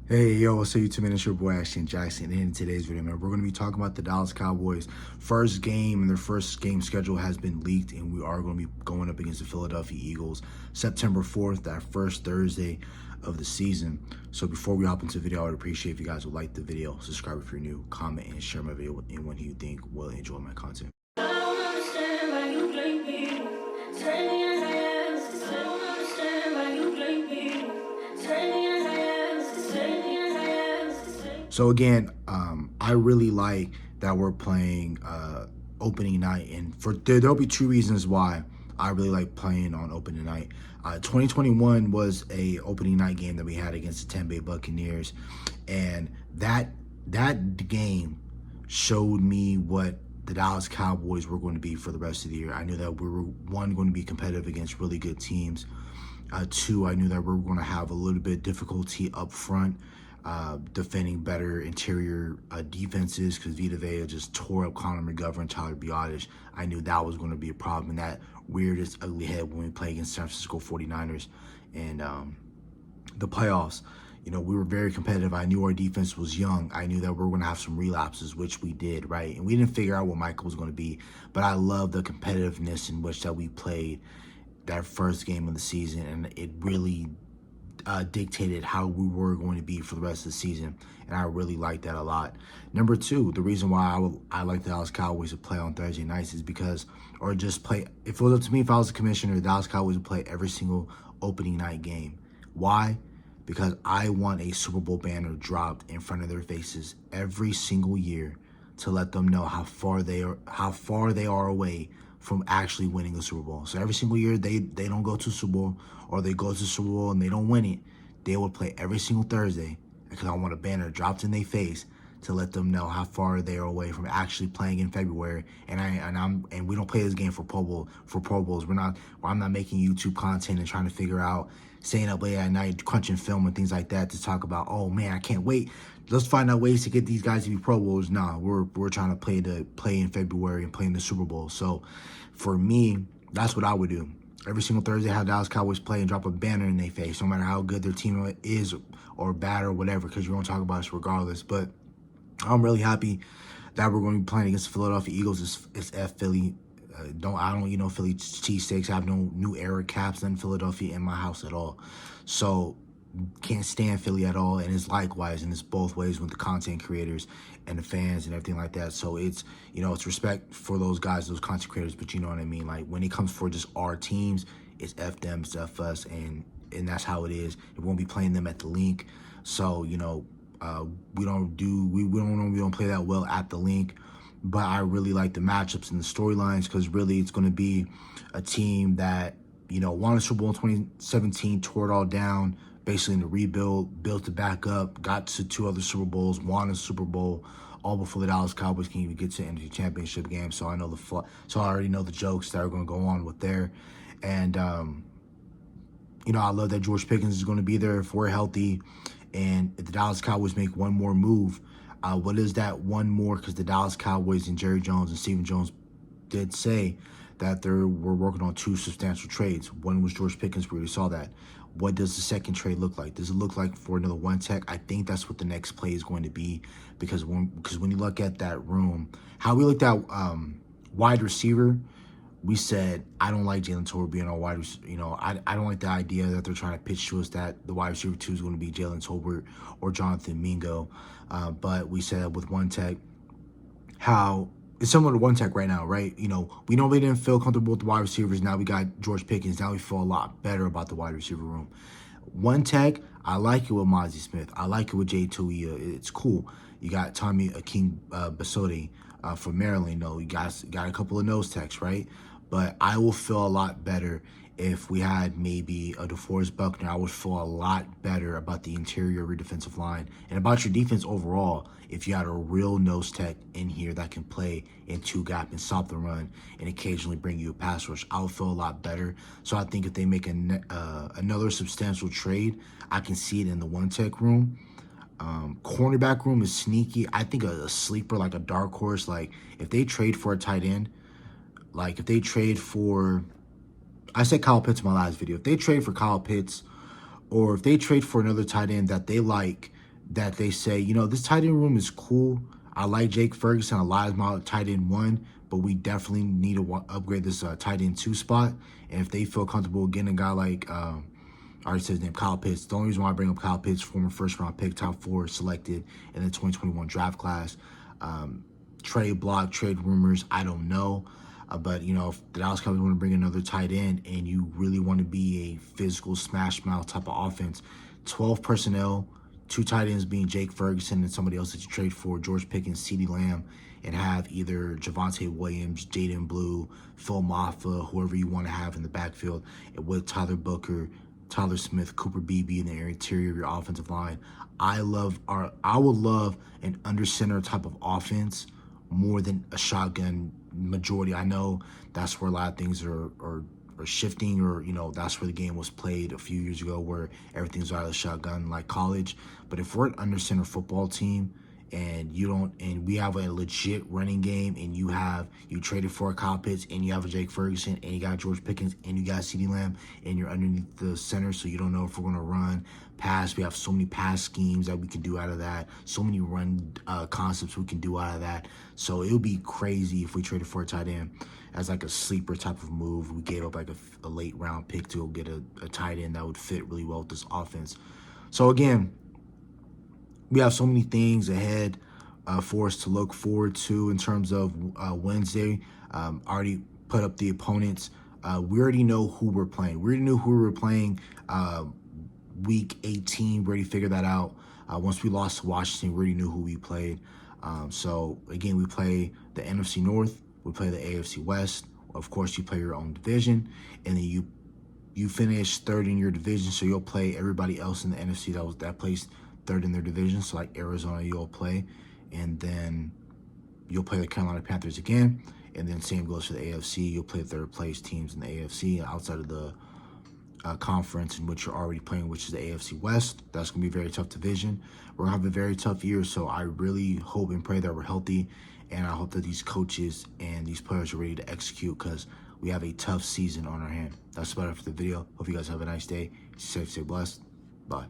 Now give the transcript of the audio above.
Hey, yo, what's up, YouTube, man? It's your boy, Ashton Jackson. And in today's video, man, we're going to be talking about the Dallas Cowboys' first game, and their first game schedule has been leaked, and we are going to be going up against the Philadelphia Eagles September 4th, that first Thursday of the season. So before we hop into the video, I would appreciate if you guys would like the video, subscribe if you're new, comment, and share my video with anyone who you think will enjoy my content. So again, I really like that we're playing opening night, and there'll be two reasons why I really like playing on opening night. 2021 was a opening night game that we had against the Tampa Bay Buccaneers, and that game showed me what the Dallas Cowboys were going to be for the rest of the year. I knew that we were, one, going to be competitive against really good teams. Two, I knew that we were going to have a little bit of difficulty up front, defending better interior defenses, because Vita Vea just tore up Connor McGovern and Tyler Biadasz. I knew that was going to be a problem in that weirdest ugly head when we play against San Francisco 49ers and the playoffs. You know, we were very competitive. I knew our defense was young. I knew that we were going to have some relapses, which we did, right? And we didn't figure out what Michael was going to be, but I love the competitiveness in which that we played that first game of the season, and it really dictated how we were going to be for the rest of the season, and I really like that a lot. Number two, the reason why I like the Dallas Cowboys to play on Thursday nights is because, or just play, if it was up to me, if I was the commissioner, the Dallas Cowboys would play every single opening night game. Why? Because I want a Super Bowl banner dropped in front of their faces every single year to let them know how far they are away from actually winning a Super Bowl. So every single year they don't go to Super Bowl, or they go to Super Bowl and they don't win it, they will play every single Thursday, because I want a banner dropped in their face to let them know how far they are away from actually playing in February. And we don't play this game for Pro Bowls. I'm not making YouTube content and trying to figure out, staying up late at night crunching film and things like that to talk about, oh man, I can't wait, let's find out ways to get these guys to be Pro Bowls. Nah, we're trying to play in February and play in the Super Bowl. So for me, that's what I would do. Every single Thursday, have Dallas Cowboys play and drop a banner in their face, no matter how good their team is or bad or whatever, because you're going to talk about us regardless. But I'm really happy that we're going to be playing against the Philadelphia Eagles. It's F Philly. I don't eat no Philly cheesesteaks. I have no new era caps in Philadelphia in my house at all. So can't stand Philly at all, and it's likewise, and it's both ways with the content creators and the fans and everything like that. So it's, you know, it's respect for those guys, those content creators, but you know what I mean? Like, when it comes for just our teams, it's F them, it's F us, and that's how it is. We won't be playing them at the link. So, you know, we don't play that well at the link. But I really like the matchups and the storylines, because really it's going to be a team that, you know, won a Super Bowl in 2017, tore it all down, basically in the rebuild, built it back up, got to 2 other Super Bowls, won a Super Bowl, all before the Dallas Cowboys can even get to the NFC Championship game. So I already know the jokes that are going to go on with there. And, you know, I love that George Pickens is going to be there if we're healthy. And if the Dallas Cowboys make one more move, what is that one more? Because the Dallas Cowboys and Jerry Jones and Stephen Jones did say that we're working on 2 substantial trades. One was George Pickens. We already saw that. What does the second trade look like? Does it look like for another one tech? I think that's what the next play is going to be, because when you look at that room, how we looked at wide receiver, we said, I don't like Jalen Tolbert being our wide receiver. You know, I don't like the idea that they're trying to pitch to us that the wide receiver 2 is going to be Jalen Tolbert or Jonathan Mingo. But we said with one tech, how it's similar to one tech right now, right? You know, we normally didn't feel comfortable with the wide receivers. Now we got George Pickens. Now we feel a lot better about the wide receiver room. One tech, I like it with Mozzie Smith. I like it with Jay Tuia. It's cool. You got Tommy Aking Basote from Maryland. No, you guys got a couple of nose techs, right? But I will feel a lot better if we had maybe a DeForest Buckner. I would feel a lot better about the interior of your defensive line and about your defense overall if you had a real nose tech in here that can play in 2 gap and stop the run and occasionally bring you a pass rush. I would feel a lot better. So I think if they make another substantial trade, I can see it in the one tech room. Cornerback room is sneaky. I think a sleeper, like a dark horse, like if they trade for a tight end, like if they trade for, I said Kyle Pitts in my last video, if they trade for Kyle Pitts, or if they trade for another tight end that they like, that they say, you know, this tight end room is cool. I like Jake Ferguson. I like my tight end 1, but we definitely need to upgrade this tight end 2 spot. And if they feel comfortable getting a guy like, I already said his name, Kyle Pitts. The only reason why I bring up Kyle Pitts, former first-round pick, top 4 selected in the 2021 draft class. Trade block, trade rumors, I don't know. But, you know, if the Dallas Cowboys want to bring another tight end and you really want to be a physical smash mouth type of offense, 12 personnel, 2 tight ends being Jake Ferguson and somebody else that you trade for, George Pickens, CeeDee Lamb, and have either Javonte Williams, Jaden Blue, Phil Maffa, whoever you want to have in the backfield, and with Tyler Booker, Tyler Smith, Cooper Beebe in the interior of your offensive line. I would love an under center type of offense more than a shotgun majority. I know that's where a lot of things are shifting, or, you know, that's where the game was played a few years ago where everything's out of the shotgun like college. But if we're an under center football team and we have a legit running game, and you traded for a Kyle Pitts, and you have a Jake Ferguson, and you got George Pickens, and you got CeeDee Lamb, and you're underneath the center, so you don't know if we're going to run, pass. We have so many pass schemes that we can do out of that, so many run concepts we can do out of that. So it would be crazy if we traded for a tight end as like a sleeper type of move. We gave up like a late round pick to get a tight end that would fit really well with this offense. So again, we have so many things ahead for us to look forward to in terms of Wednesday. Already put up the opponents. We already know who we're playing. We already knew who we were playing week 18. We already figured that out. Once we lost to Washington, we already knew who we played. So, again, we play the NFC North. We play the AFC West. Of course, you play your own division. And then you finish third in your division, so you'll play everybody else in the NFC that placed third in their division. So like Arizona, you'll play, and then you'll play the Carolina Panthers again, and then same goes for the AFC. You'll play third place teams in the AFC outside of the conference in which you're already playing, which is the AFC West. That's going to be a very tough division. We're going to have a very tough year, so I really hope and pray that we're healthy, and I hope that these coaches and these players are ready to execute, because we have a tough season on our hand. That's about it for the video. Hope you guys have a nice day. Stay safe, stay blessed. Bye.